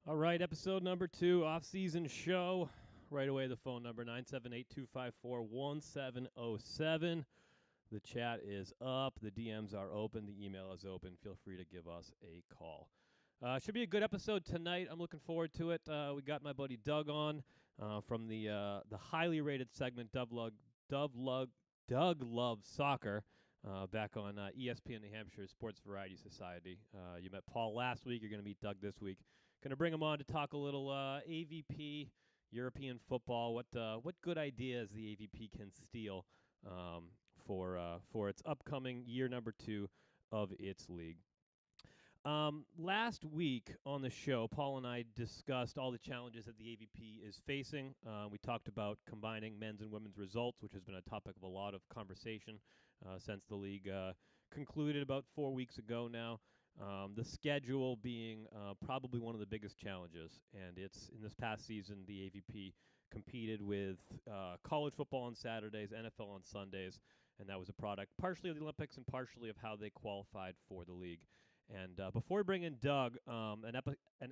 All right, episode number 2, off-season show. Right away, the phone number, 978-254-1707. The chat is up. The DMs are open. The email is open. Feel free to give us a call. Should be a good episode tonight. I'm looking forward to it. We got my buddy Doug on from the highly rated segment Doug Loves Soccer back on ESPN New Hampshire Sports Variety Society. You met Paul last week. You're going to meet Doug this week. Going to bring him on to talk a little AVP, European football. What good ideas the AVP can steal for its upcoming year number 2 of its league. Last week on the show, Paul and I discussed all the challenges that the AVP is facing. We talked about combining men's and women's results, which has been a topic of a lot of conversation since the league concluded about 4 weeks ago now. The schedule being probably one of the biggest challenges, and it's in this past season the AVP competed with college football on Saturdays, NFL on Sundays, and that was a product partially of the Olympics and partially of how they qualified for the league. And before we bring in Doug, an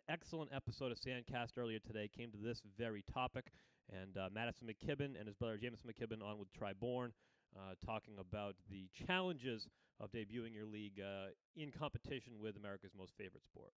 excellent episode of Sandcast earlier today came to this very topic, and Madison McKibben and his brother Jameson McKibben on with Tri-Born, talking about the challenges of debuting your league in competition with America's most favorite sport.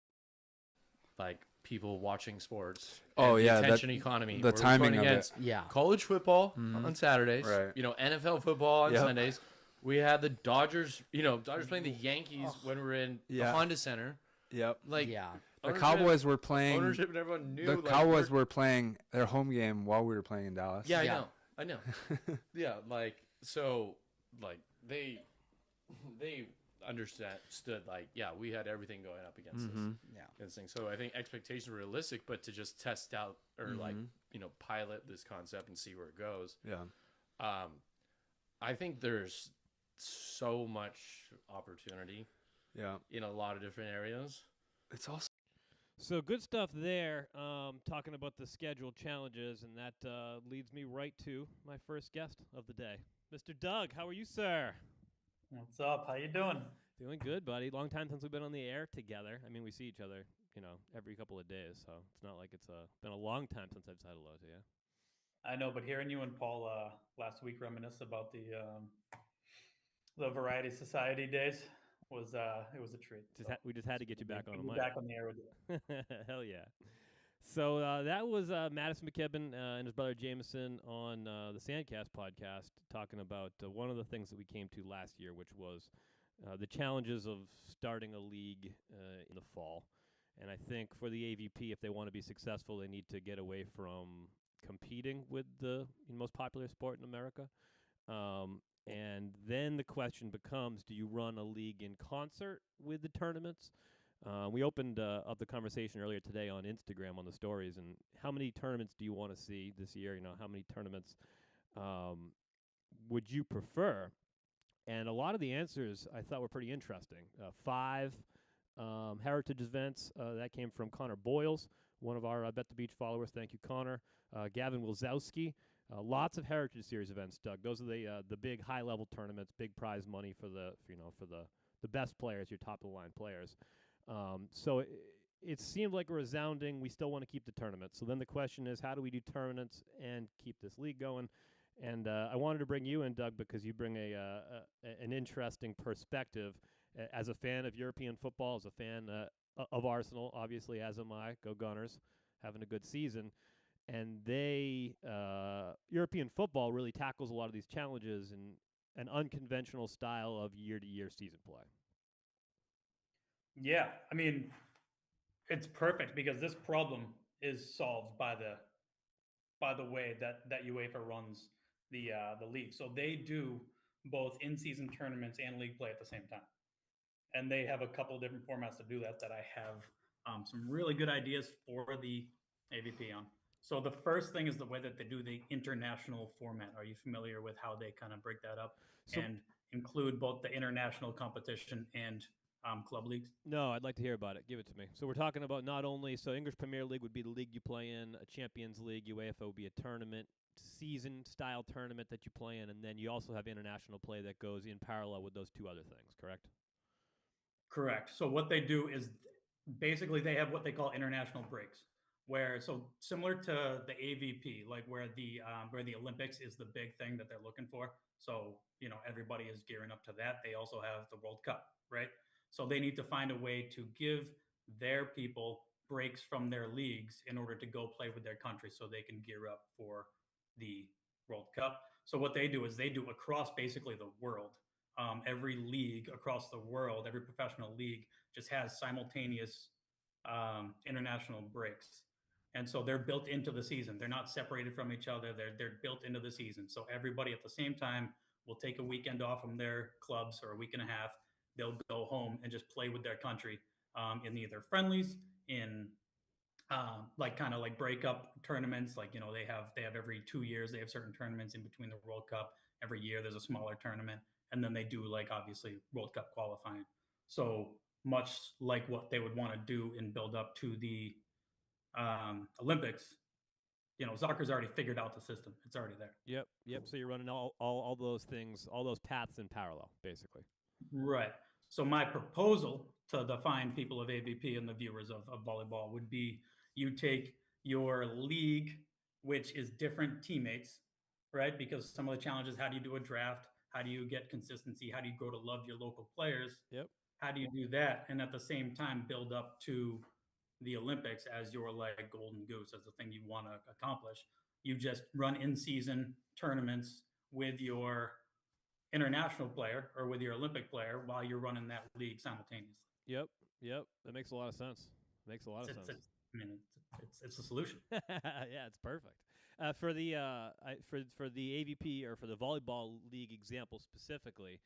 Like people watching sports. Oh, and yeah. The attention economy. The timing of it. Yeah. College football on Saturdays. Right. NFL football on Sundays. We had the Dodgers, Dodgers playing the Yankees when we were in the Honda Center. Yep. The Cowboys were playing. Ownership and everyone knew. The Cowboys were playing their home game while we were playing in Dallas. Yeah, I know. Yeah, they understood, we had everything going up against this thing. So I think expectations were realistic, but to just test out or pilot this concept and see where it goes. Yeah. I think there's so much opportunity. Yeah. In a lot of different areas. It's also So good stuff there, talking about the schedule challenges, and that leads me right to my first guest of the day. Mr. Doug, how are you, sir? What's up? How you doing? Doing good, buddy. Long time since we've been on the air together. I mean, we see each other, every couple of days, so it's not like it's been a long time since I've said hello to you. I know, but hearing you and Paul last week reminisce about the Variety Society days was it was a treat. We just had to get you back on the mic. Back on the air with you. Hell yeah. So that was Madison McKibben and his brother Jameson on the Sandcast podcast talking about one of the things that we came to last year, which was the challenges of starting a league in the fall. And I think for the AVP, if they want to be successful, they need to get away from competing with the most popular sport in America. And then the question becomes, do you run a league in concert with the tournaments? We opened up the conversation earlier today on Instagram on the stories, and how many tournaments do you want to see this year? How many tournaments would you prefer? And a lot of the answers I thought were pretty interesting. 5 heritage events, that came from Connor Boyles, one of our Bet the Beach followers. Thank you, Connor. Gavin Wilzowski. Lots of Heritage Series events, Doug. Those are the big high-level tournaments, big prize money for the best players, your top-of-the-line players. So it seemed like a resounding, we still want to keep the tournament. So then the question is, how do we do tournaments and keep this league going? And I wanted to bring you in, Doug, because you bring an interesting perspective as a fan of European football, as a fan of Arsenal, obviously, as am I. Go Gunners, having a good season. And European football really tackles a lot of these challenges in an unconventional style of year-to-year season play. Yeah, I mean, it's perfect because this problem is solved by the way that UEFA runs the league. So they do both in-season tournaments and league play at the same time, and they have a couple of different formats to do that I have some really good ideas for the AVP on. So the first thing is the way that they do the international format. Are you familiar with how they kind of break that up and include both the international competition and club leagues? No, I'd like to hear about it. Give it to me. So we're talking about not only, English Premier League would be the league you play in, a Champions League, UEFA would be a tournament, season-style tournament that you play in, and then you also have international play that goes in parallel with those two other things, correct? Correct. So what they do is basically they have what they call international breaks, where so similar to the AVP, like where the Olympics is the big thing that they're looking for. So everybody is gearing up to that. They also have the World Cup, right? So they need to find a way to give their people breaks from their leagues in order to go play with their country, so they can gear up for the World Cup. So what they do is they do across basically the world. Every league across the world, every professional league just has simultaneous international breaks. And so they're built into the season. They're not separated from each other. They're built into the season. So everybody at the same time will take a weekend off from their clubs or a week and a half. They'll go home and just play with their country in either friendlies, in like kind of like breakup tournaments. Like they have every 2 years they have certain tournaments in between the World Cup. Every year there's a smaller tournament, and then they do like obviously World Cup qualifying. So much like what they would want to do in build up to the Olympics. Soccer's already figured out the system. It's already there. Yep. So you're running all those things, all those paths in parallel, basically. Right. So my proposal to the fine people of AVP and the viewers of volleyball would be you take your league, which is different teammates, right? Because some of the challenges, how do you do a draft? How do you get consistency? How do you grow to love your local players? Yep. How do you do that? And at the same time, build up to the Olympics as your like golden goose, as the thing you want to accomplish. You just run in-season tournaments with your international player or with your Olympic player while you're running that league simultaneously. Yep. That makes a lot of sense. Makes a lot of sense. It's a solution. Yeah, it's perfect. For the for the AVP or for the volleyball league example specifically,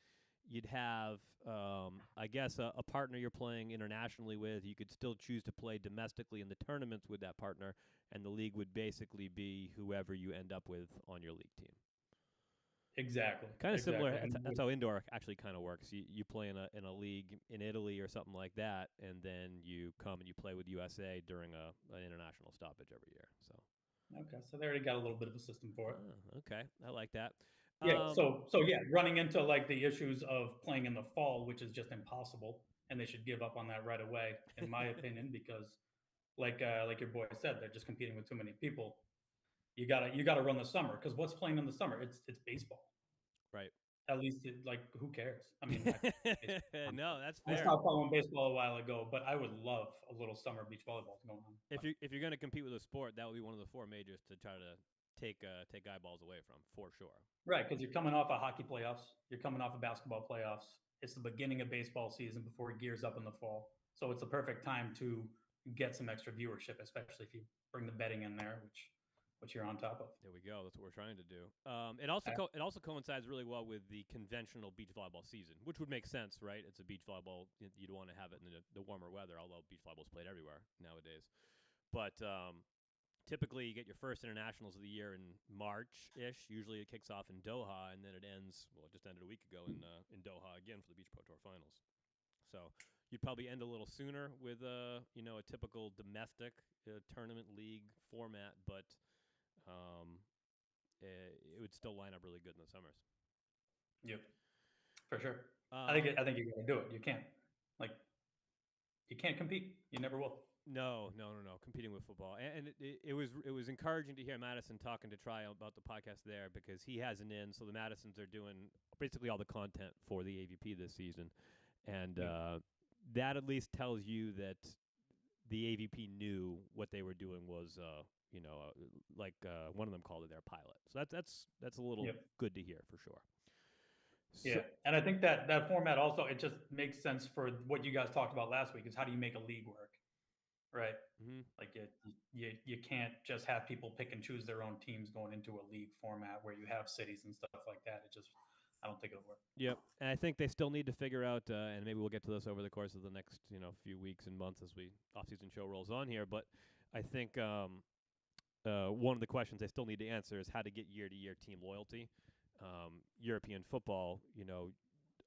you'd have, I guess, a partner you're playing internationally with. You could still choose to play domestically in the tournaments with that partner, and the league would basically be whoever you end up with on your league team. Exactly. Kind of similar. That's how indoor actually kind of works. You play in a league in Italy or something like that, and then you come and you play with USA during an international stoppage every year. So. Okay, so they already got a little bit of a system for it. Okay, I like that. Yeah. So yeah, running into like the issues of playing in the fall, which is just impossible, and they should give up on that right away, in my opinion, because like your boy said, they're just competing with too many people. You gotta run the summer, because what's playing in the summer? It's baseball. Right. At least who cares? I mean, no, that's fair. I stopped following baseball a while ago, but I would love a little summer beach volleyball going on. If you're going to compete with a sport, that would be one of the four majors to try to take eyeballs away from, for sure. Right, because you're coming off of hockey playoffs, you're coming off of basketball playoffs. It's the beginning of baseball season before it gears up in the fall, so it's a perfect time to get some extra viewership, especially if you bring the betting in there, which you're on top of. There we go. That's what we're trying to do. It also coincides really well with the conventional beach volleyball season, which would make sense, right? It's a beach volleyball. You'd want to have it in the warmer weather, although beach volleyball is played everywhere nowadays. But typically, you get your first internationals of the year in March-ish. Usually, it kicks off in Doha, and then it ends. Well, it just ended a week ago in Doha again for the Beach Pro Tour Finals. So you'd probably end a little sooner with a typical domestic tournament league format, but it would still line up really good in the summers. Yep, for sure. I think you got to do it. You can't compete. You never will. No. Competing with football, and it was encouraging to hear Madison talking to Tri about the podcast there, because he has an in. So the Madisons are doing basically all the content for the AVP this season, and that at least tells you that the AVP knew what they were doing was one of them called it their pilot. So that's a little good to hear for sure. Yeah, and I think that format also, it just makes sense for what you guys talked about last week, is how do you make a league work, right? Mm-hmm. Like you can't just have people pick and choose their own teams going into a league format where you have cities and stuff like that. I don't think it'll work. Yep, and I think they still need to figure out, and maybe we'll get to this over the course of the next few weeks and months as we off-season show rolls on here. But I think one of the questions they still need to answer is how to get year-to-year team loyalty. European football,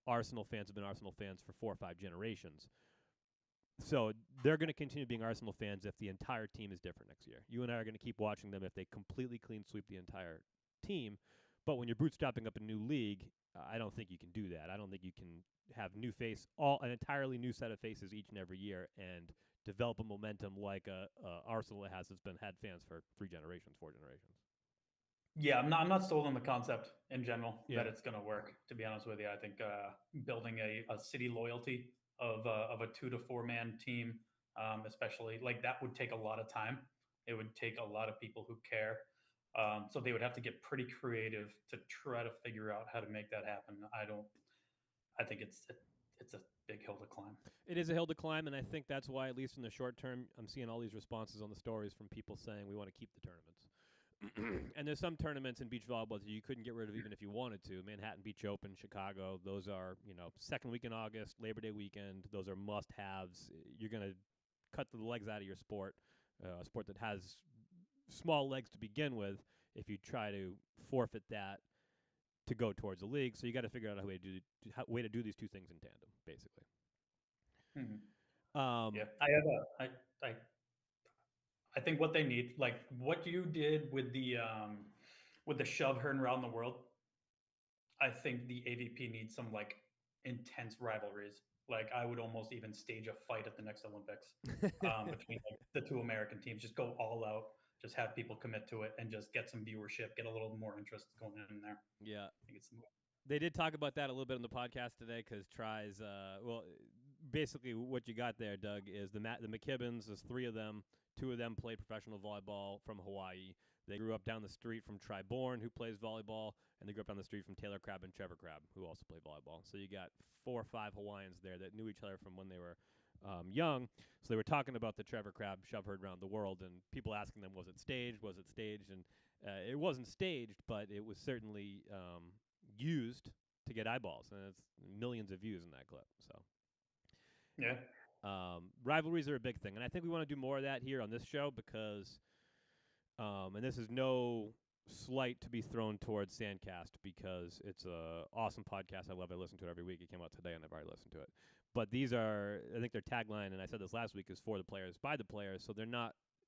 Arsenal fans have been Arsenal fans for 4 or 5 generations. So they're going to continue being Arsenal fans if the entire team is different next year. You and I are going to keep watching them if they completely clean sweep the entire team. But when you're bootstrapping up a new league, I don't think you can do that. I don't think you can have an entirely new set of faces each and every year and develop a momentum like Arsenal has that's had fans for 4 generations. Yeah, I'm not sold on the concept in general Yeah. that it's going to work. To be honest with you, I think building a city loyalty of a 2 to 4 man team, especially like that, would take a lot of time. It would take a lot of people who care. So they would have to get pretty creative to try to figure out how to make that happen. I think it's a big hill to climb. It is a hill to climb, and I think that's why, at least in the short term, I'm seeing all these responses on the stories from people saying we want to keep the tournaments. And there's some tournaments in beach volleyball that you couldn't get rid of even if you wanted to. Manhattan Beach Open, Chicago, those are, second week in August, Labor Day weekend. Those are must-haves. You're going to cut the legs out of your sport, a sport that has small legs to begin with, if you try to forfeit that to go towards the league. So you got to figure out a way to do these two things in tandem, basically. Mm-hmm. Yeah, I think what they need, like what you did with the shove heard around the world, I think the AVP needs some like intense rivalries. Like I would almost even stage a fight at the next Olympics between like, the 2 American teams. Just go all out, just have people commit to it, and just get some viewership, get a little more interest going in there. Yeah, I think it's. They did talk about that a little bit on the podcast today because Try's, basically what you got there, Doug, is the McKibbins. There's 3 of them. 2 of them play professional volleyball from Hawaii. They grew up down the street from Try Bourne, who plays volleyball, and they grew up down the street from Taylor Crabb and Trevor Crabb, who also play volleyball. So you got 4 or 5 Hawaiians there that knew each other from when they were young. So they were talking about the Trevor Crabb shove heard around the world, and people asking them, was it staged? Was it staged? And it wasn't staged, but it was certainly used to get eyeballs, and it's millions of views in that clip. So yeah, rivalries are a big thing, and I think we want to do more of that here on this show because, and this is no slight to be thrown towards Sandcast because it's a awesome podcast. I love it. I listen to it every week. It came out today, and I've already listened to it. But these are, I think their tagline, and I said this last week, is for the players, by the players. So they're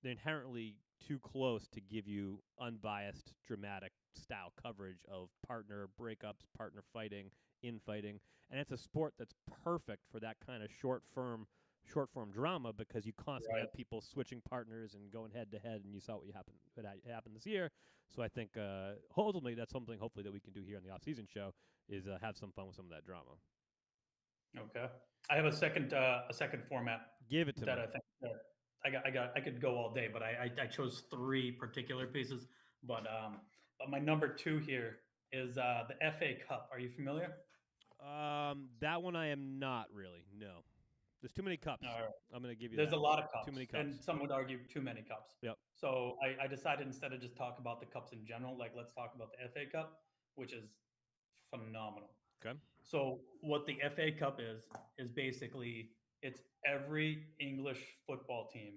inherently too close to give you unbiased, dramatic style coverage of partner breakups, partner fighting, infighting, and it's a sport that's perfect for that kind of short form drama because you constantly have people switching partners and going head to head, and you saw what happened this year. So I think ultimately that's something hopefully that we can do here on the off-season show is have some fun with some of that drama. Okay, I have a second format. Give it to me. I think I could go all day, but I chose 3 particular pieces. But my number 2 here is the FA Cup. Are you familiar? That one I am not really. No, there's too many cups. Right. I'm going to give you. There's a lot of cups. Too many cups, and some would argue too many cups. Yep. So I decided instead of just talk about the cups in general, like let's talk about the FA Cup, which is phenomenal. Okay. So what the FA Cup is basically it's every English football team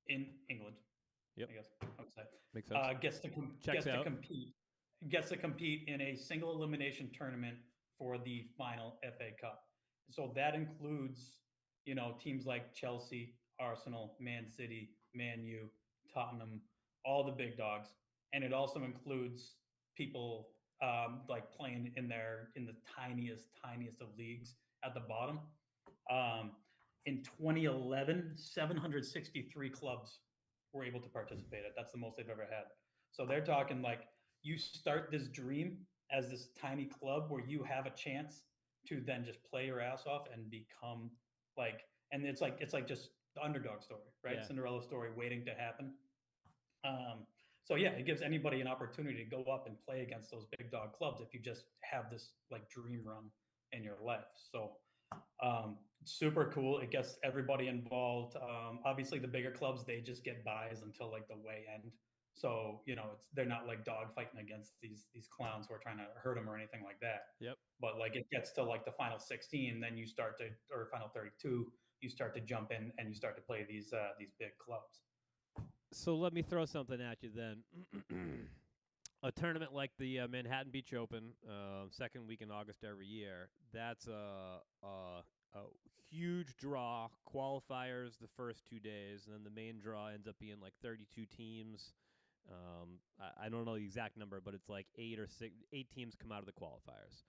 in England. Yep. I guess I would say makes sense. Gets to compete in a single elimination tournament for the final FA Cup. So that includes, teams like Chelsea, Arsenal, Man City, Man U, Tottenham, all the big dogs, and it also includes people like playing in the tiniest of leagues at the bottom. In 2011, 763 clubs were able to participate. That's the most they've ever had. So they're talking like you start this dream as this tiny club where you have a chance to then just play your ass off and become like, and it's like just the underdog story, right? Yeah. Cinderella story waiting to happen. So yeah, it gives anybody an opportunity to go up and play against those big dog clubs if you just have this like dream run in your life. So super cool. It gets everybody involved. Obviously the bigger clubs, they just get buys until like the way end. So, they're not like dog fighting against these clowns who are trying to hurt them or anything like that. Yep. But like it gets to like the final 16, then you start to, or final 32, you start to jump in and you start to play these big clubs. So let me throw something at you then. A tournament like the Manhattan Beach Open, second week in August every year, that's a huge draw. Qualifiers the first 2 days, and then the main draw ends up being like 32 teams. I don't know the exact number, but it's like 8 teams come out of the qualifiers.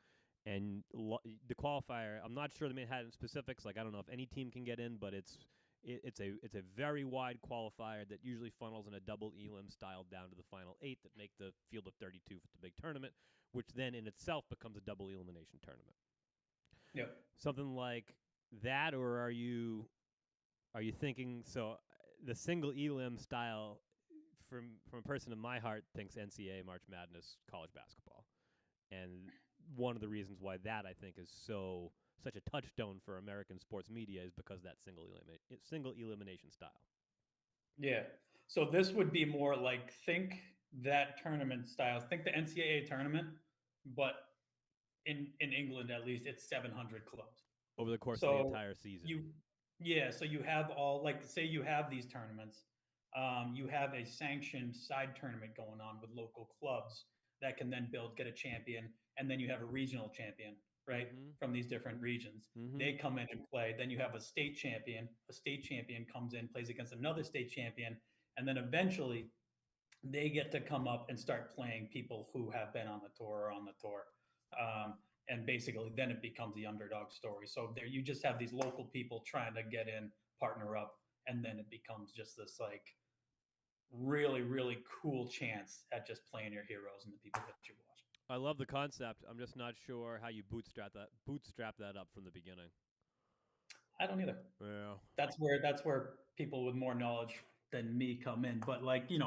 And the qualifier, I'm not sure the Manhattan specifics. Like, I don't know if any team can get in, but it's a very wide qualifier that usually funnels in a double elim style down to the final 8 that make the field of 32 for the big tournament, which then in itself becomes a double elimination tournament. Yep. Something like that, or are you thinking so? The single elim style, from a person in my heart, thinks NCAA March Madness college basketball, and one of the reasons why that I think is such a touchstone for American sports media is because that single elimination style. Yeah. So this would be more like, think that tournament style. Think the NCAA tournament, but in England at least, it's 700 clubs over the course of the entire season. So you have all, like, say you have these tournaments. You have a sanctioned side tournament going on with local clubs that can then get a champion, and then you have a regional champion, right, from these different regions. They come in and play. Then you have a state champion. A state champion comes in, plays against another state champion, and then eventually they get to come up and start playing people who have been on the tour or on the tour. And basically then it becomes the underdog story. So there you just have these local people trying to get in, partner up, and then it becomes just this like really, really cool chance at just playing your heroes and the people that you watch. I love the concept. I'm just not sure how you bootstrap that up from the beginning. I don't either. Yeah. That's where people with more knowledge than me come in. But like, you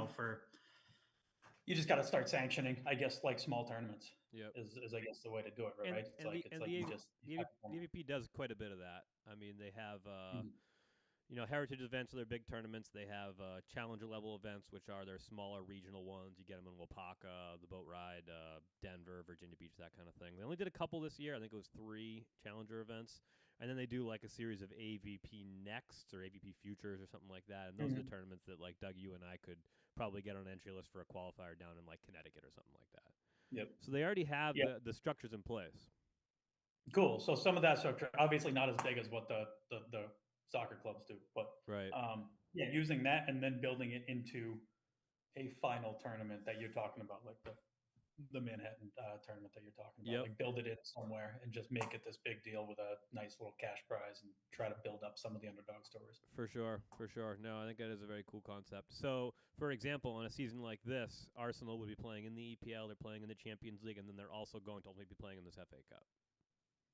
just got to start sanctioning, I guess, like small tournaments. Yep. Is I guess the way to do it, right? The AVP does quite a bit of that. I mean, they have heritage events are their big tournaments. They have challenger level events, which are their smaller regional ones. You get them in Wapaka, the boat ride, Denver, Virginia Beach, that kind of thing. They only did a couple this year. I think it was 3 challenger events. And then they do like a series of AVP Next or AVP Futures or something like that. And those are the tournaments that like Doug, you and I could probably get on an entry list for a qualifier down in like Connecticut or something like that. Yep. So they already have the structures in place. Cool. So some of that structure, obviously not as big as what the soccer clubs do, but right. Using that and then building it into a final tournament that you're talking about, like the Manhattan tournament that you're talking about. Like build it in somewhere and just make it this big deal with a nice little cash prize and try to build up some of the underdog stories. For sure. No, I think that is a very cool concept. So, for example, on a season like this, Arsenal will be playing in the EPL, they're playing in the Champions League, and then they're also going to only be playing in this FA Cup.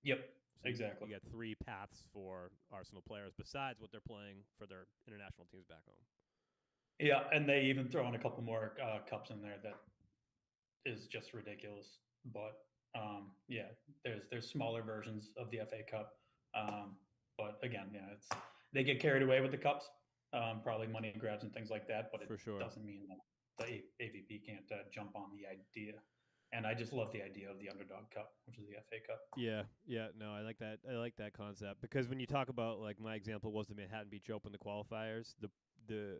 Yep. So exactly. You get 3 paths for Arsenal players besides what they're playing for their international teams back home. Yeah, and they even throw in a couple more cups in there that is just ridiculous. But there's smaller versions of the FA Cup. But again, they get carried away with the cups, probably money grabs and things like that. But it doesn't mean that the AVP can't jump on the idea. And I just love the idea of the Underdog Cup, which is the FA Cup. Yeah. No, I like that. I like that concept because when you talk about, like, my example was the Manhattan Beach Open, the qualifiers. The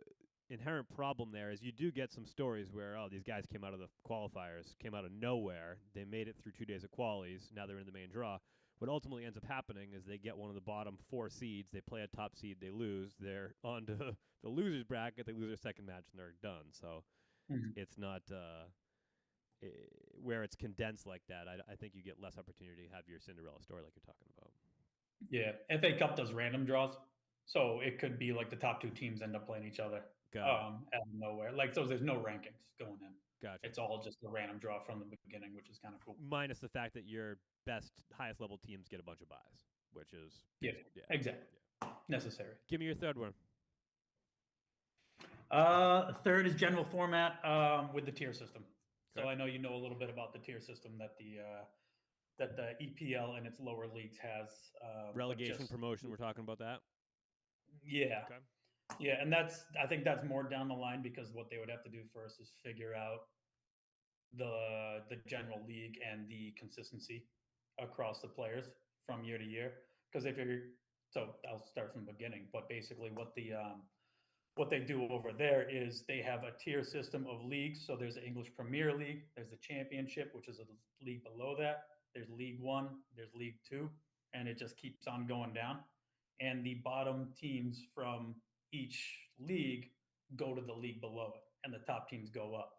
inherent problem there is you do get some stories where these guys came out of the qualifiers, came out of nowhere. They made it through 2 days of qualies. Now they're in the main draw. What ultimately ends up happening is they get one of the bottom 4 seeds. They play a top seed. They lose. They're on to the losers bracket. They lose their second match and they're done. So it's not. Where it's condensed like that, I think you get less opportunity to have your Cinderella story like you're talking about. Yeah, FA Cup does random draws, so it could be like the top 2 teams end up playing each other out of nowhere. Like, so there's no rankings going in. Gotcha. It's all just a random draw from the beginning, which is kind of cool. Minus the fact that your highest level teams get a bunch of buys, which is exactly necessary. Give me your third one. Third is general format with the tier system. So I know you know a little bit about the tier system that the EPL and its lower leagues has. Relegation, promotion, we're talking about that? Yeah. Okay. Yeah, and I think that's more down the line because what they would have to do first is figure out the general league and the consistency across the players from year to year. Because I'll start from the beginning, but basically what they do over there is they have a tier system of leagues. So there's the English Premier League, there's the Championship, which is a league below that. There's League One, there's League Two, and it just keeps on going down. And the bottom teams from each league go to the league below it, and the top teams go up.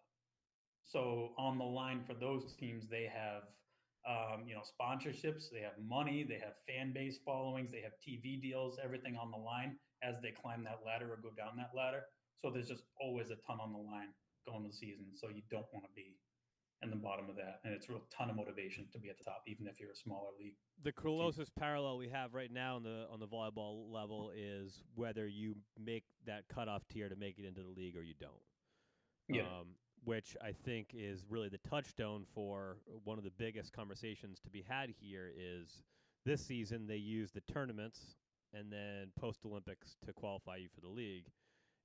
So on the line for those teams, they have sponsorships. They have money. They have fan base followings. They have TV deals. Everything on the line as they climb that ladder or go down that ladder. So there's just always a ton on the line going to the season. So you don't want to be in the bottom of that, and it's a real ton of motivation to be at the top, even if you're a smaller league. The closest parallel we have right now on the volleyball level is whether you make that cutoff tier to make it into the league or you don't. Yeah. Which I think is really the touchstone for one of the biggest conversations to be had here is this season they use the tournaments and then post-Olympics to qualify you for the league.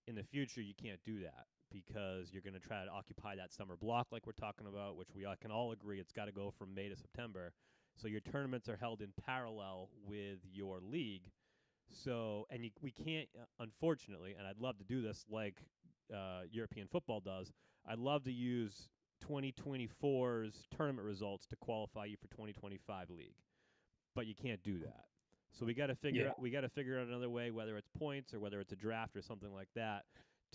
In the future, you can't do that because you're going to try to occupy that summer block like we're talking about, which we can all agree it's got to go from May to September. So your tournaments are held in parallel with your league. So, and we can't, unfortunately, and I'd love to do this like European football does, I'd love to use 2024's tournament results to qualify you for 2025 league, but you can't do that. So we got to figure out another way, whether it's points or whether it's a draft or something like that,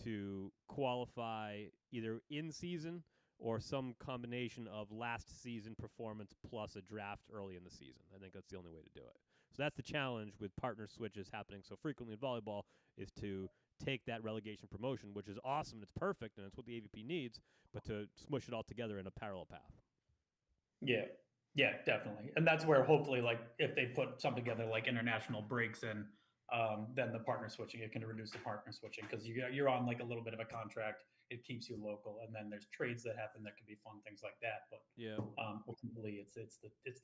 to qualify either in season or some combination of last season performance plus a draft early in the season. I think that's the only way to do it. So that's the challenge with partner switches happening so frequently in volleyball, is to take that relegation promotion, which is awesome and it's perfect and it's what the AVP needs, but to smush it all together in a parallel path. Yeah, definitely. And that's where hopefully, like, if they put something together like international breaks in, then the partner switching, it can reduce the partner switching because you're on like a little bit of a contract. It keeps you local, and then there's trades that happen that could be fun, things like that. But ultimately, it's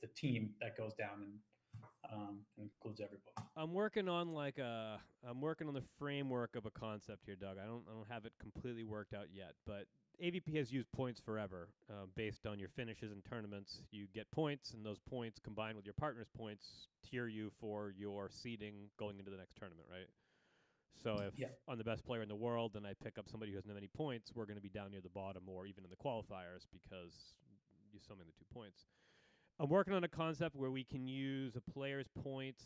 the team that goes down and includes everybody. I'm working on the framework of a concept here, Doug. I don't have it completely worked out yet, but AVP has used points forever. Based on your finishes in tournaments, you get points, and those points combined with your partner's points tier you for your seeding going into the next tournament, right? So if I'm the best player in the world and I pick up somebody who doesn't have any points, we're going to be down near the bottom or even in the qualifiers because you're summing the 2 points. I'm working on a concept where we can use a player's points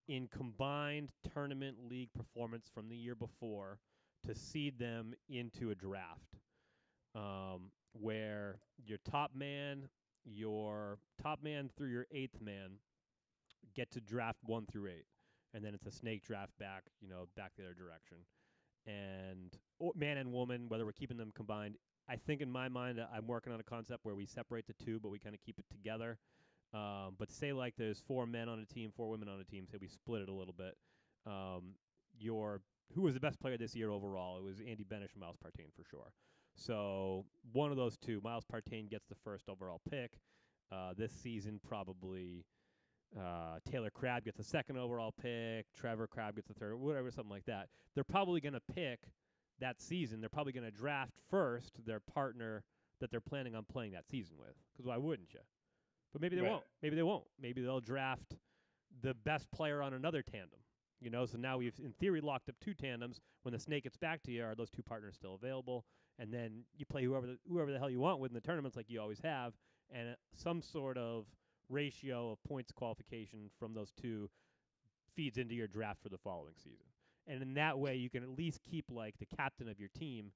in combined tournament league performance from the year before to seed them into a draft, where your top man through your 8th man get to draft 1 through 8, and then it's a snake draft back the other direction. And man and woman, whether we're keeping them combined, I think in my mind I'm working on a concept where we separate the 2, but we kind of keep it together. But say like there's 4 men on a team, 4 women on a team. Say we split it a little bit. Who was the best player this year overall? It was Andy Benish and Miles Partain for sure. So one of those 2, Miles Partain gets the first overall pick. This season probably Taylor Crabb gets the 2nd overall pick. Trevor Crabb gets the 3rd, whatever, something like that. They're probably going to pick that season. They're probably going to draft first their partner that they're planning on playing that season with. Because why wouldn't you? But maybe they won't. Maybe they won't. Maybe they'll draft the best player on another tandem. So now we've, in theory, locked up 2 tandems. When the snake gets back to you, are those 2 partners still available? And then you play whoever the hell you want with in the tournaments like you always have, and some sort of ratio of points qualification from those 2 feeds into your draft for the following season. And in that way, you can at least keep, like, the captain of your team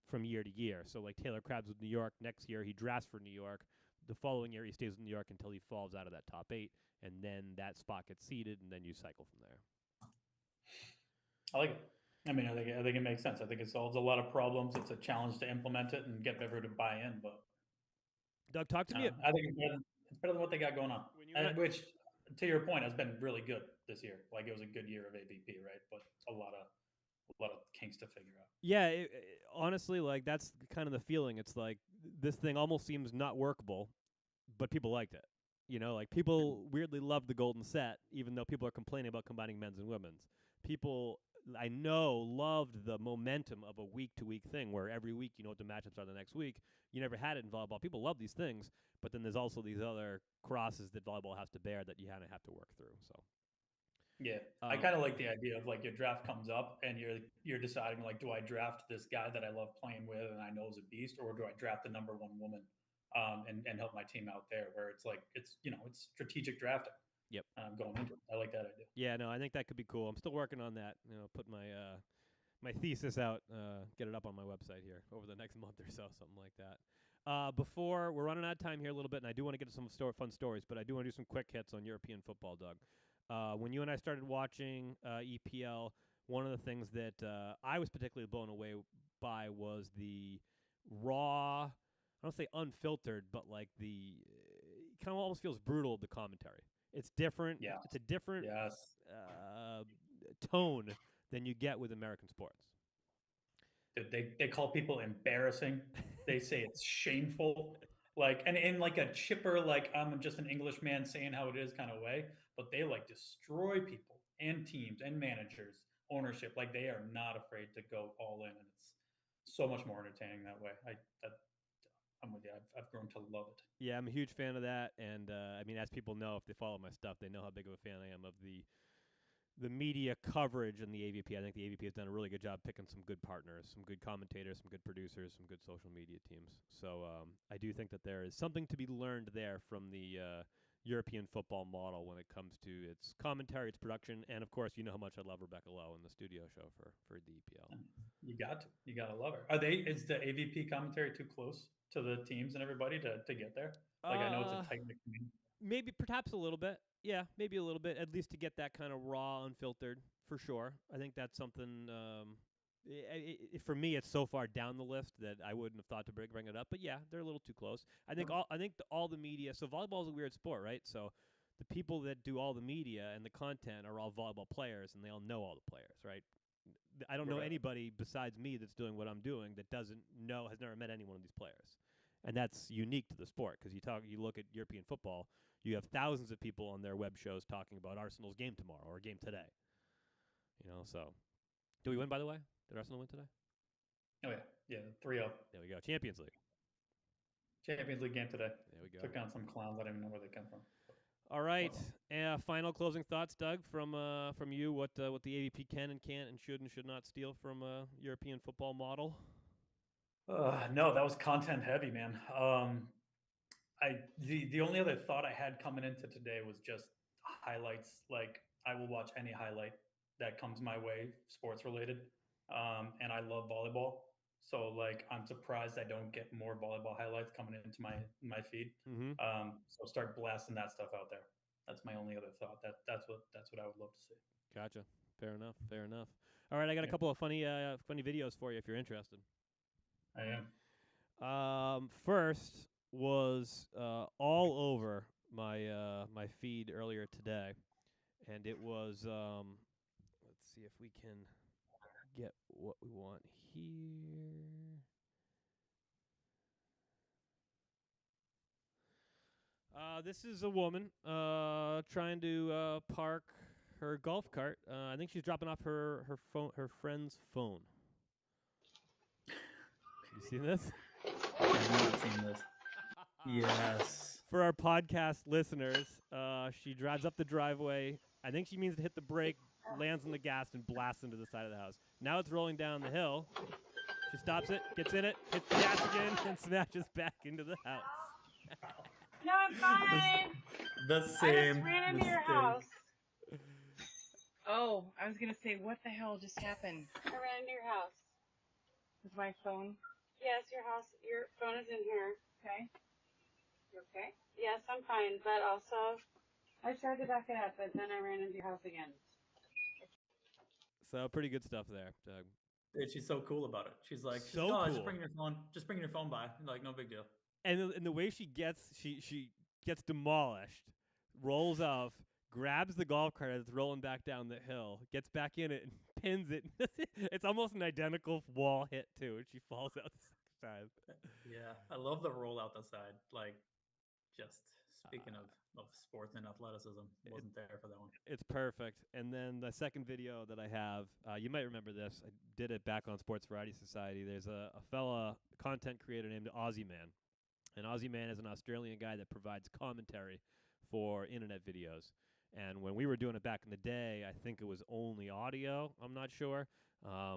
from year to year. So, like, Taylor Crabb's with New York. Next year, he drafts for New York. The following year, he stays with New York until he falls out of that top 8, and then that spot gets seeded, and then you cycle from there. I like it. I mean, I think it makes sense. I think it solves a lot of problems. It's a challenge to implement it and get everyone to buy in. But Doug, talk to me. I think it's better than what they got going on. Which, to your point, has been really good this year. Like, it was a good year of AVP, right? But a lot of kinks to figure out. Yeah, honestly, like, that's kind of the feeling. It's like this thing almost seems not workable, but people liked it. Like, people weirdly loved the golden set, even though people are complaining about combining men's and women's. People, I know, loved the momentum of a week-to-week thing where every week you know what the matchups are the next week. You never had it in volleyball. People love these things, but then there's also these other crosses that volleyball has to bear that you kind of have to work through. So, yeah, I kind of like the idea of, like, your draft comes up and you're deciding, like, do I draft this guy that I love playing with and I know is a beast, or do I draft the number 1 woman and help my team out there? Where it's like it's strategic drafting. Yep. Going into it. I like that idea. Yeah, no, I think that could be cool. I'm still working on that. Put my thesis out, get it up on my website here over the next month or so, something like that. Before we're running out of time here a little bit, and I do want to get to some fun stories, but I do want to do some quick hits on European football, Doug. When you and I started watching EPL, one of the things that I was particularly blown away by was the raw, I don't say unfiltered, but like the kind of almost feels brutal, the commentary. It's different. Yeah. It's a different Yes. tone than you get with American sports. Dude, they call people embarrassing. They say it's shameful. Like, and in like a chipper, like I'm just an Englishman saying how it is kind of way, but they like destroy people and teams and managers, ownership. Like they are not afraid to go all in, and it's so much more entertaining that way. I'm with you. I've grown to love it. Yeah, I'm a huge fan of that, and I mean, as people know, if they follow my stuff, they know how big of a fan I am of the media coverage in the AVP. I think the AVP has done a really good job picking some good partners, some good commentators, some good producers, some good social media teams. So I do think that there is something to be learned there from the European football model when it comes to its commentary, its production, and of course, you know how much I love Rebecca Lowe in the studio show for the EPL. You gotta love her. Is the AVP commentary too close to the teams and everybody to get there? Like I know it's a tight knit community. Maybe, perhaps a little bit. Yeah, maybe a little bit, at least to get that kind of raw, unfiltered, for sure. I think that's something, for me, it's so far down the list that I wouldn't have thought to bring it up. But yeah, they're a little too close. I think all the media, so volleyball is a weird sport, right? So the people that do all the media and the content are all volleyball players, and they all know all the players, right? I don't know anybody besides me that's doing what I'm doing that has never met any one of these players. And that's unique to the sport because you look at European football, you have thousands of people on their web shows talking about Arsenal's game tomorrow or game today. So did we win, by the way? Did Arsenal win today? Oh yeah, 3-0. There we go. Champions League game today. There we go. Took down some clowns. I don't even know where they come from. All right. Final closing thoughts, Doug, from you. What the AVP can and can't and should not steal from European football model. No, that was content heavy, man. The only other thought I had coming into today was just highlights. Like I will watch any highlight that comes my way, sports related. And I love volleyball. So like I'm surprised I don't get more volleyball highlights coming into my feed. Mm-hmm. So start blasting that stuff out there. That's my only other thought. That's what I would love to see. Gotcha. Fair enough. All right, I got a couple of funny videos for you if you're interested. I am. First was all over my feed earlier today, and it was let's see if we can get what we want here. This is a woman trying to park her golf cart. I think she's dropping off her friend's phone. You seen this? I've not seen this. Yes. For our podcast listeners, she drives up the driveway. I think she means to hit the brake, lands on the gas, and blasts into the side of the house. Now it's rolling down the hill. She stops it, gets in it, hits the gas again, and smashes back into the house. No, I'm fine. The same. I just ran into your house. Oh, I was going to say, what the hell just happened? I ran into your house. With my phone? Yes, your phone is in here. Okay. You okay? Yes, I'm fine, but also I tried to back it up, but then I ran into your house again. So pretty good stuff there, Doug. And she's so cool about it. She's like, cool. Just bring your phone by. Like, no big deal. And the way she gets demolished, rolls off, grabs the golf cart as it's rolling back down the hill, gets back in it, and pins it. It's almost an identical wall hit, too, and she falls out the second time. Yeah, I love the roll out the side. Like, just speaking of sports and athleticism, wasn't there for that one. It's perfect. And then the second video that I have, you might remember this. I did it back on Sports Variety Society. There's a fella, content creator named Aussie Man. And Aussie Man is an Australian guy that provides commentary for internet videos. And when we were doing it back in the day, I think it was only audio. I'm not sure.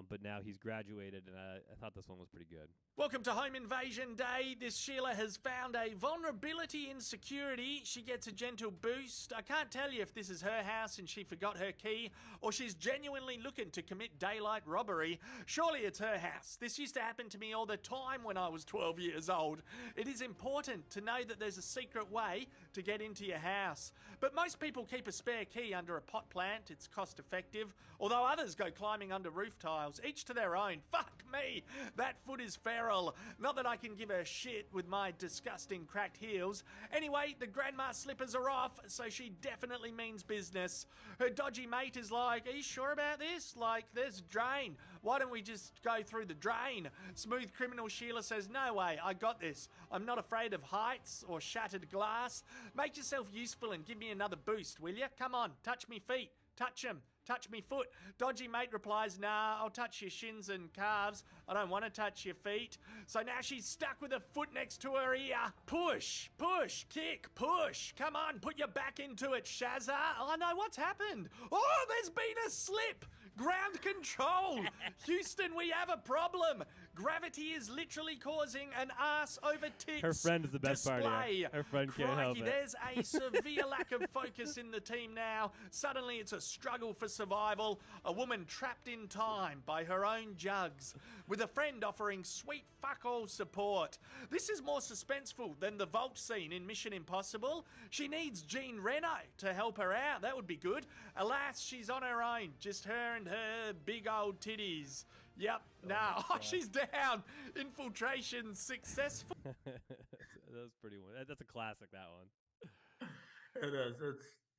but now he's graduated, and I thought this one was pretty good. Welcome to Home Invasion Day. This Sheila has found a vulnerability in security. She gets a gentle boost. I can't tell you if this is her house and she forgot her key, or she's genuinely looking to commit daylight robbery. Surely it's her house. This used to happen to me all the time when I was 12 years old. It is important to know that there's a secret way to get into your house. But most people keep a spare key under a pot plant. It's cost effective, although others go climbing under roof tiles, each to their own. Fuck me, that foot is feral. Not that I can give a shit with my disgusting cracked heels. Anyway, the grandma slippers are off, so she definitely means business. Her dodgy mate is like, are you sure about this? Like, there's a drain. Why don't we just go through the drain? Smooth criminal Sheila says, no way, I got this. I'm not afraid of heights or shattered glass. Make yourself useful and give me another boost, will you? Come on, touch me feet. Touch 'em. Touch me foot. Dodgy mate replies, nah, I'll touch your shins and calves. I don't want to touch your feet. So now she's stuck with a foot next to her ear. Push, push, kick, push. Come on, put your back into it, Shazza. Oh no, what's happened? Oh, there's been a slip. Ground control. Houston, we have a problem. Gravity is literally causing an ass over tits. Her friend is the best part display. here. Her friend can't help it. There's a severe lack of focus in the team now. Suddenly it's a struggle for survival. A woman trapped in time by her own jugs, with a friend offering sweet fuck all support. This is more suspenseful than the vault scene in Mission Impossible. She needs Jean Reno to help her out. That would be good. Alas, she's on her own. Just her and her big old titties. Yep. Now, she's down. Infiltration successful. That's pretty one. That's a classic. That one. It is.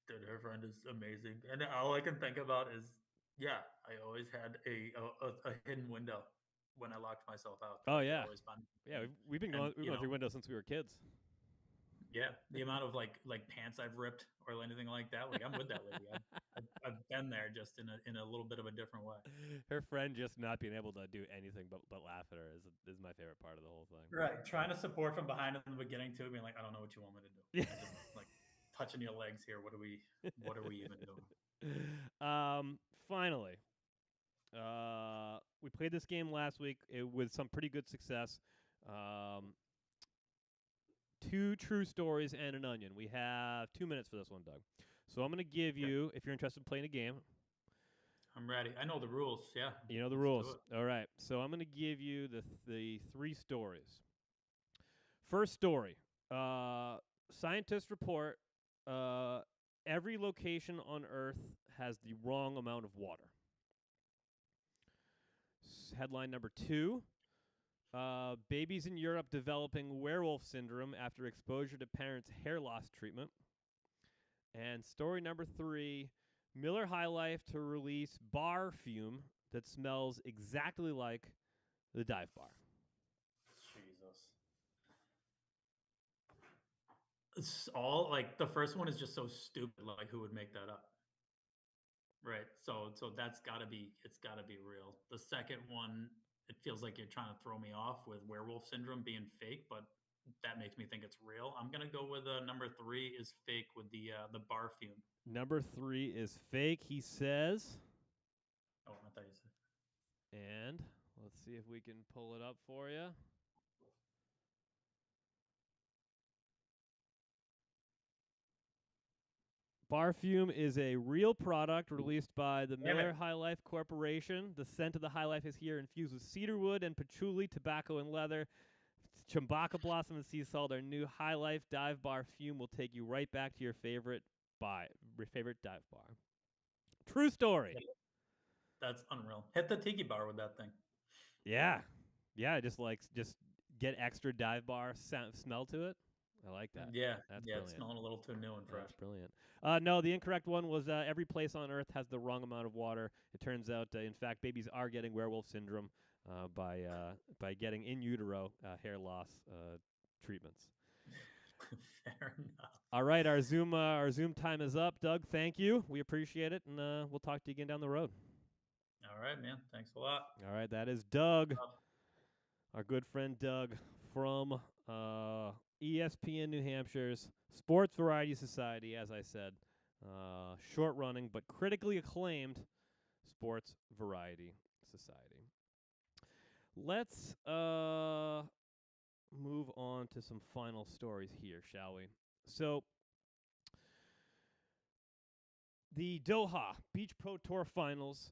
Dude, her friend is amazing, and all I can think about is, yeah, I always had a hidden window when I locked myself out. Oh yeah. Always fun. Yeah, we've been going through windows since we were kids. Yeah, the amount of like pants I've ripped or anything like that. Like I'm with that lady. I've been there, just in a little bit of a different way. Her friend just not being able to do anything but laugh at her is my favorite part of the whole thing. Right, trying to support from behind in the beginning too, being like, I don't know what you want me to do. Yeah. Just, like touching your legs here. What are we even doing? Finally, we played this game last week with some pretty good success. 2 true stories and an onion. We have 2 minutes for this one, Doug. So I'm going to give you, if you're interested in playing a game. I'm ready. I know the rules. Yeah. You know the rules. All right. So I'm going to give you the 3 stories. First story. Scientists report every location on Earth has the wrong amount of water. Headline number 2. Babies in Europe developing werewolf syndrome after exposure to parents' hair loss treatment. And story number 3, Miller High Life to release bar fume that smells exactly like the dive bar. Jesus. It's all like the first one is just so stupid. Like who would make that up? Right. So it's gotta be real. The second one, it feels like you're trying to throw me off with werewolf syndrome being fake, but that makes me think it's real. I'm gonna go with number 3 is fake with the bar fume. Number 3 is fake, he says. Oh, I thought you said. And let's see if we can pull it up for you. Bar fume is a real product released by the Miller High Life Corporation. The scent of the High Life is here infused with cedarwood and patchouli, tobacco and leather. Chambaka blossom and sea salt. Our new High Life dive bar fume will take you right back to your favorite dive bar. True story. That's unreal. Hit the tiki bar with that thing. Yeah. Just get extra dive bar smell to it. I like that. Yeah, That's yeah, brilliant. It's smelling a little too new and fresh. That's brilliant. No, the incorrect one was every place on Earth has the wrong amount of water. It turns out, in fact, babies are getting werewolf syndrome by getting in utero hair loss treatments. Fair enough. All right, our Zoom time is up. Doug, thank you. We appreciate it, and we'll talk to you again down the road. All right, man. Thanks a lot. All right, that is Doug, our good friend Doug from ESPN New Hampshire's Sports Variety Society, as I said. Short running, but critically acclaimed Sports Variety Society. Let's move on to some final stories here, shall we? So, the Doha Beach Pro Tour Finals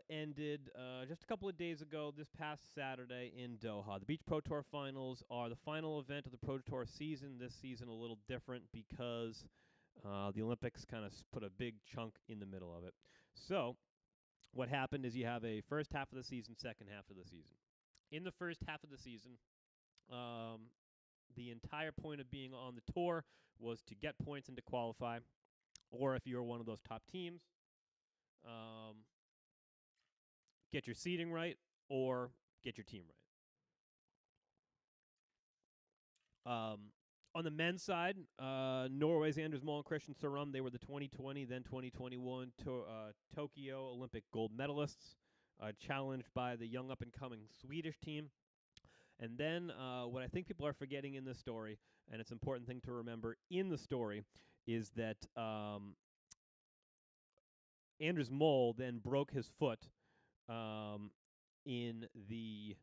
ended just a couple of days ago, this past Saturday in Doha. The Beach Pro Tour Finals are the final event of the Pro Tour season. This season a little different because the Olympics kind of put a big chunk in the middle of it. So what happened is you have a first half of the season, second half of the season. In the first half of the season, the entire point of being on the tour was to get points and to qualify. Or if you're one of those top teams, get your seeding right or get your team right. On the men's side, Norway's Anders Moe and Christian Sorum, they were the 2020, then 2021 Tokyo Olympic gold medalists, challenged by the young up-and-coming Swedish team. And then what I think people are forgetting in this story, and it's an important thing to remember in the story, is that Anders Moe then broke his foot in the,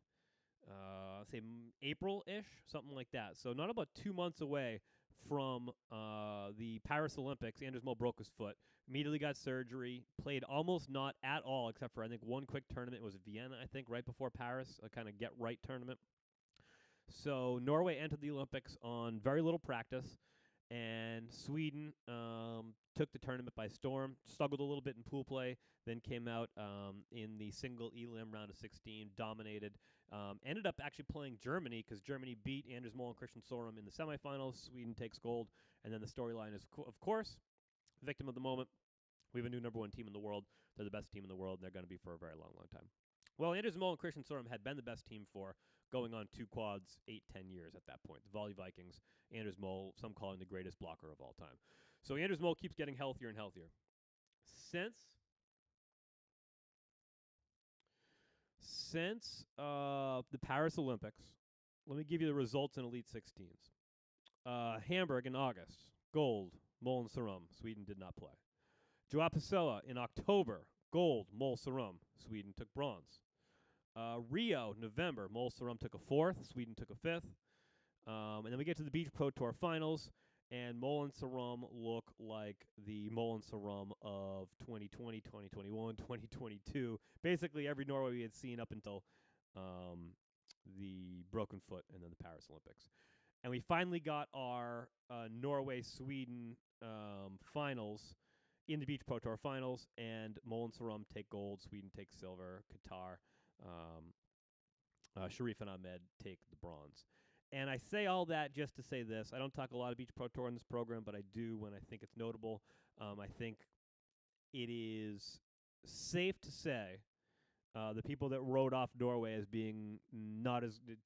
say, April-ish, something like that. So not about 2 months away from the Paris Olympics, Anders Moe broke his foot, immediately got surgery, played almost not at all, except for, I think, one quick tournament. It was Vienna, I think, right before Paris, a kind of get-right tournament. So Norway entered the Olympics on very little practice, and Sweden took the tournament by storm, struggled a little bit in pool play, then came out in the single elim round of 16, dominated, ended up actually playing Germany because Germany beat Anders Moe and Christian Sorum in the semifinals. Sweden takes gold, and then the storyline is, of course, victim of the moment. We have a new number one team in the world. They're the best team in the world, and they're going to be for a very long, long time. Well, Anders Moe and Christian Sorum had been the best team for going on 2 quads, 8-10 years at that point. The Volley Vikings, Anders Moe, some call him the greatest blocker of all time. So Anders Moe keeps getting healthier and healthier. Since the Paris Olympics, let me give you the results in Elite 16s. Hamburg in August, gold, Moe and Sorum. Sweden did not play. Joao Pessoa in October, gold, Moe Sorum. Sweden took bronze. Rio, November, Moe Sorum took a 4th, Sweden took a 5th. And then we get to the Beach Pro Tour Finals, and Moe and Sorum look like the Moe and Sorum of 2020, 2021, 2022. Basically every Norway we had seen up until the broken foot and then the Paris Olympics. And we finally got our Norway-Sweden finals in the Beach Pro Tour Finals, and Moe and Sorum take gold, Sweden takes silver, Qatar, Sharif and Ahmed take the bronze. And I say all that just to say this. I don't talk a lot of Beach Pro Tour in this program, but I do when I think it's notable. I think it is safe to say the people that wrote off Norway as being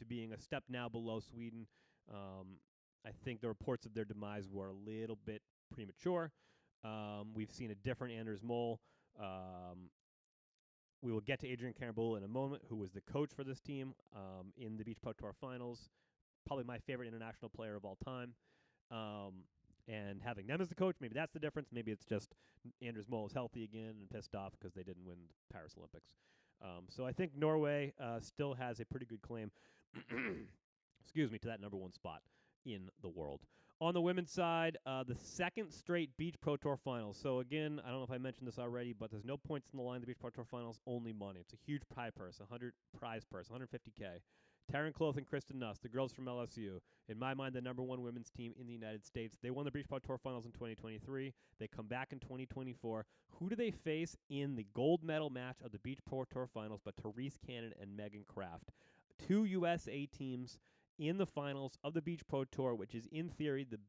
being a step now below Sweden, I think the reports of their demise were a little bit premature. We've seen a different Anders Moe. We will get to Adrian Carambola in a moment, who was the coach for this team in the Beach Pro Tour Finals. Probably my favorite international player of all time. And having them as the coach, maybe that's the difference. Maybe it's just Anders Moe is healthy again and pissed off because they didn't win the Paris Olympics. So I think Norway still has a pretty good claim excuse me, to that number 1 spot in the world. On the women's side, the second straight Beach Pro Tour Finals. So again, I don't know if I mentioned this already, but there's no points in the line. The Beach Pro Tour Finals, only money. It's a huge prize purse, $150K. Taryn Cloth and Kristen Nuss, the girls from LSU. In my mind, the number 1 women's team in the United States. They won the Beach Pro Tour Finals in 2023. They come back in 2024. Who do they face in the gold medal match of the Beach Pro Tour Finals but Therese Cannon and Megan Kraft? 2 USA teams in the finals of the Beach Pro Tour, which is in theory the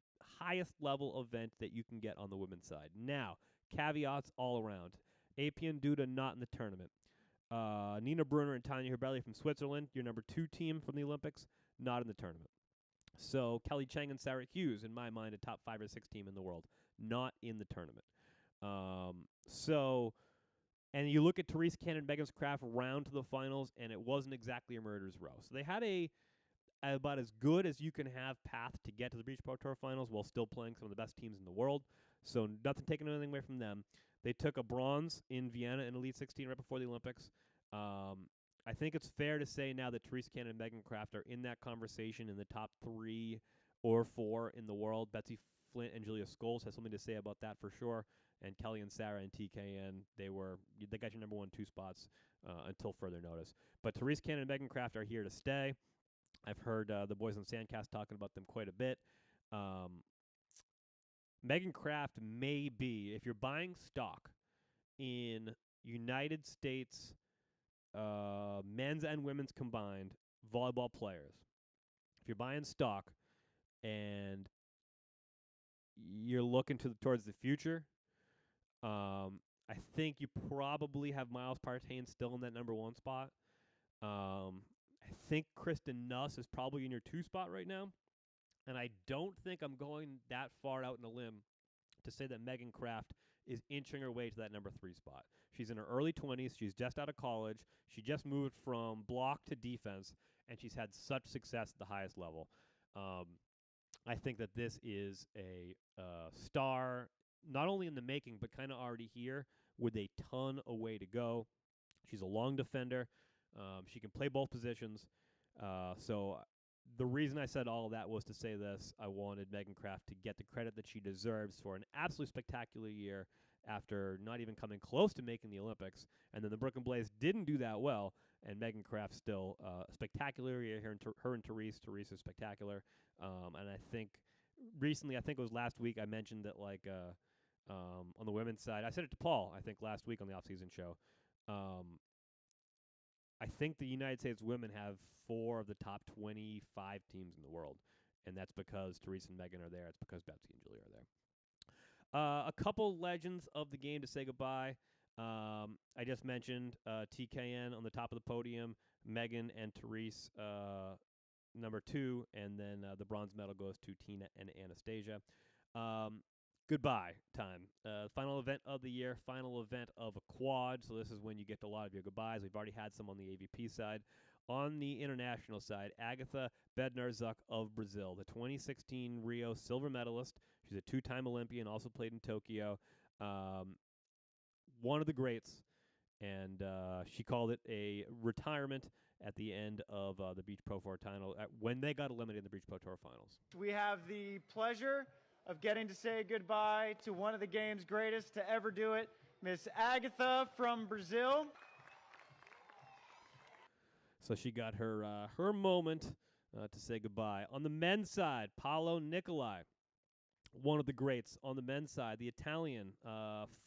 highest level event that you can get on the women's side. Now, caveats all around. Apian Duda not in the tournament. Nina Brunner and Tanya Herbeli from Switzerland, your number 2 team from the Olympics, not in the tournament. So Kelly Cheng and Sarah Hughes, in my mind, a top 5 or 6 team in the world, not in the tournament. And you look at Therese Cannon and Megan Kraft round to the finals, and it wasn't exactly a murderer's row. So they had about as good as you can have path to get to the Beach Pro Tour Finals while still playing some of the best teams in the world. So nothing taking anything away from them. They took a bronze in Vienna in Elite 16 right before the Olympics. I think it's fair to say now that Therese Cannon and Megan Kraft are in that conversation in the top 3 or 4 in the world. Betsy Flint and Julia Scholes has something to say about that for sure. And Kelly and Sarah and TKN, they got your number 1, 2 spots until further notice. But Therese Cannon and Megan Kraft are here to stay. I've heard the boys on Sandcast talking about them quite a bit. Megan Kraft may be, if you're buying stock in United States men's and women's combined volleyball players, if you're buying stock and you're looking towards the future, I think you probably have Miles Partain still in that number 1 spot. I think Kristen Nuss is probably in your 2 spot right now. And I don't think I'm going that far out in a limb to say that Megan Kraft is inching her way to that number 3 spot. She's in her early 20s. She's just out of college. She just moved from block to defense, and she's had such success at the highest level. I think that this is a star, not only in the making, but kind of already here with a ton of way to go. She's a long defender. She can play both positions. So the reason I said all of that was to say this. I wanted Megan Kraft to get the credit that she deserves for an absolutely spectacular year after not even coming close to making the Olympics. And then the Brooklyn Blaze didn't do that well, and Megan Kraft still spectacular year here. Her and Therese. Therese is spectacular. And I think recently, I think it was last week, I mentioned that on the women's side, I said it to Paul, I think last week on the off-season show. I think the United States women have 4 of the top 25 teams in the world, and that's because Therese and Megan are there. It's because Betsy and Julia are there. A couple legends of the game to say goodbye. I just mentioned TKN on the top of the podium, Megan and Therese number 2, and then the bronze medal goes to Tina and Anastasia. Goodbye time. Final event of the year, final event of a quad, so this is when you get to a lot of your goodbyes. We've already had some on the AVP side. On the international side, Agatha Bednarzuk of Brazil, the 2016 Rio silver medalist. She's a 2-time Olympian, also played in Tokyo. One of the greats, and she called it a retirement at the end of the Beach Pro Tour final, when they got eliminated in the Beach Pro Tour finals. We have the pleasure of getting to say goodbye to one of the game's greatest to ever do it, Miss Agatha from Brazil. So she got her moment to say goodbye. On the men's side, Paolo Nicolai, one of the greats. On the men's side, the Italian,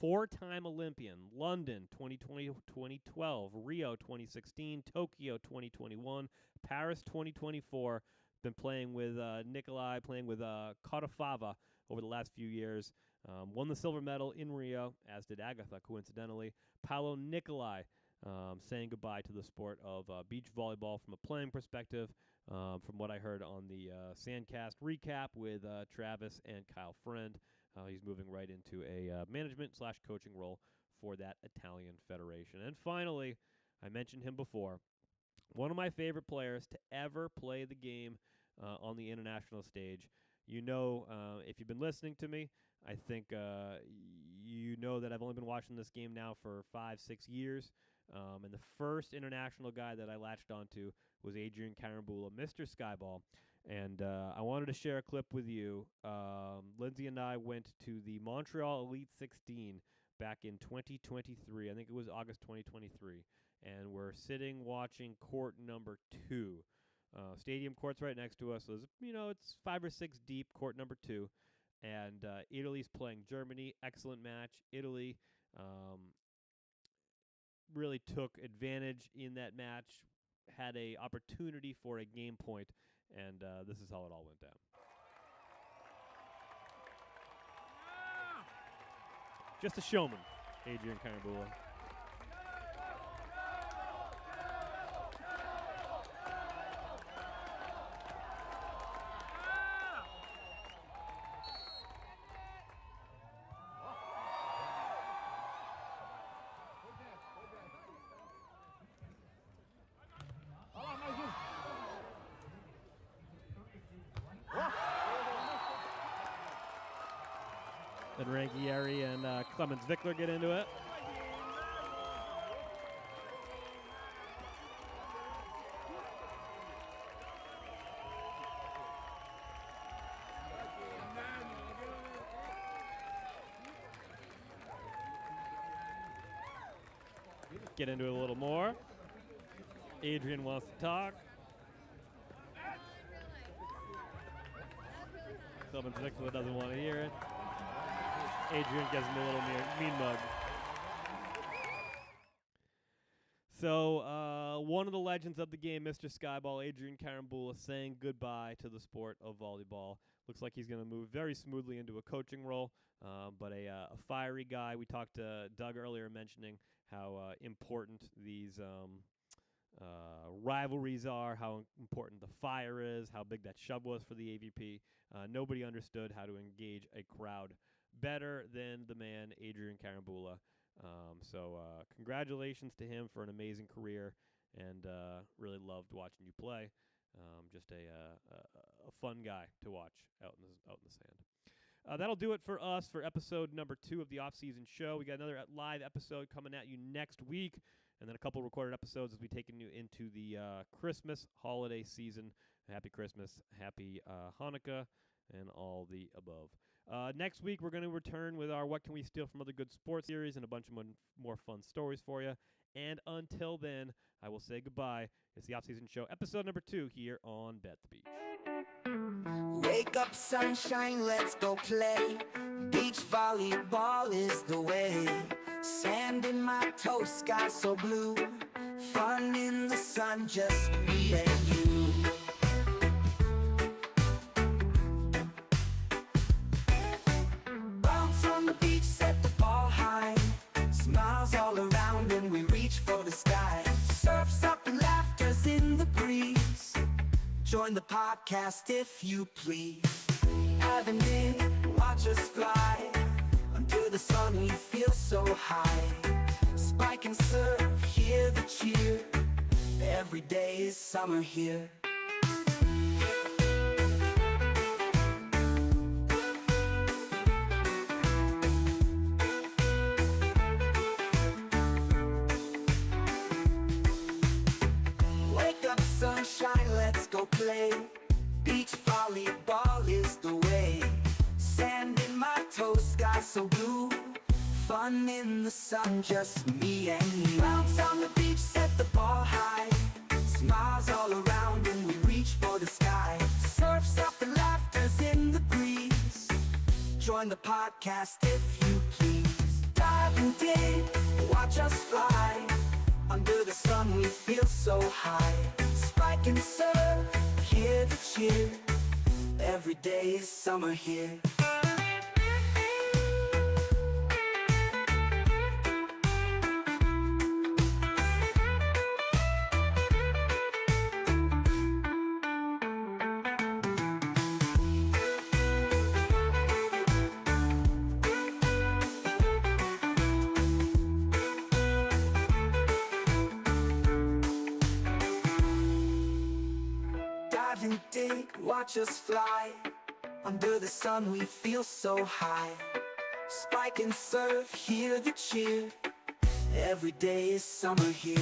4-time Olympian, London 2020, 2012, Rio 2016, Tokyo 2021, Paris 2024. Been playing with Nicolai, playing with Carafava over the last few years. Won the silver medal in Rio, as did Agatha, coincidentally. Paolo Nicolai saying goodbye to the sport of beach volleyball from a playing perspective, from what I heard on the Sandcast recap with Travis and Kyle Friend. He's moving right into a management/coaching role for that Italian federation. And finally, I mentioned him before, one of my favorite players to ever play the game on the international stage. You know, if you've been listening to me, I think you know that I've only been watching this game now for 5-6 years. And the first international guy that I latched onto was Adrian Karambula, Mr. Skyball. And I wanted to share a clip with you. Lindsay and I went to the Montreal Elite 16 back in 2023. I think it was August 2023. And we're sitting watching court number 2. Stadium court's right next to us. So it's 5 or 6 deep, court number 2. And Italy's playing Germany. Excellent match. Italy really took advantage in that match, had a opportunity for a game point, and this is how it all went down. Just a showman, Adrian Karambula. And Rankieri and Clemens Vickler get into it. Get into it a little more. Adrian wants to talk. Clemens Vickler doesn't want to hear it. Adrian gives him a little mean mug. So, one of the legends of the game, Mr. Skyball, Adrian Karambula, saying goodbye to the sport of volleyball. Looks like he's going to move very smoothly into a coaching role, but a fiery guy. We talked to Doug earlier mentioning how important these rivalries are, how important the fire is, how big that shove was for the AVP. Nobody understood how to engage a crowd better than the man, Adrian Karambula. So congratulations to him for an amazing career, and really loved watching you play. Just a fun guy to watch out in the sand. That'll do it for us for episode number 2 of the off-season show. We got another live episode coming at you next week, and then a couple recorded episodes as we taking you into the Christmas holiday season. Happy Christmas, happy Hanukkah, and all the above. Next week, we're going to return with our What Can We Steal from Other Good Sports series and a bunch of more fun stories for you. And until then, I will say goodbye. It's the Off-Season Show, episode number 2 here on Bet the Beach. Wake up, sunshine, let's go play. Beach volleyball is the way. Sand in my toes, sky so blue. Fun in the sun, just me and you. Bounce on the beach, set the ball high. Smiles all around and we reach for the sky. Surfs up and laughter's in the breeze. Join the podcast if you please. Having in, watch us fly. Under the sun we feel so high. Spike and surf, hear the cheer. Every day is summer here. Wake up, sunshine, let's go play. Beach volleyball is the way. Sand in my toes, sky so blue. Fun in the sun, just me and you. Bounce on the beach, set the ball high. Smiles all around and we reach for the sky. Surfs up and laughter's in the breeze. Join the podcast if you please. Dive and dig, watch us fly. Under the sun we feel so high. Spike and surf, hear the cheer. Every day is summer here. Dive and dig, watch us fly. Under the sun we feel so high. Spike and surf, hear the cheer. Every day is summer here.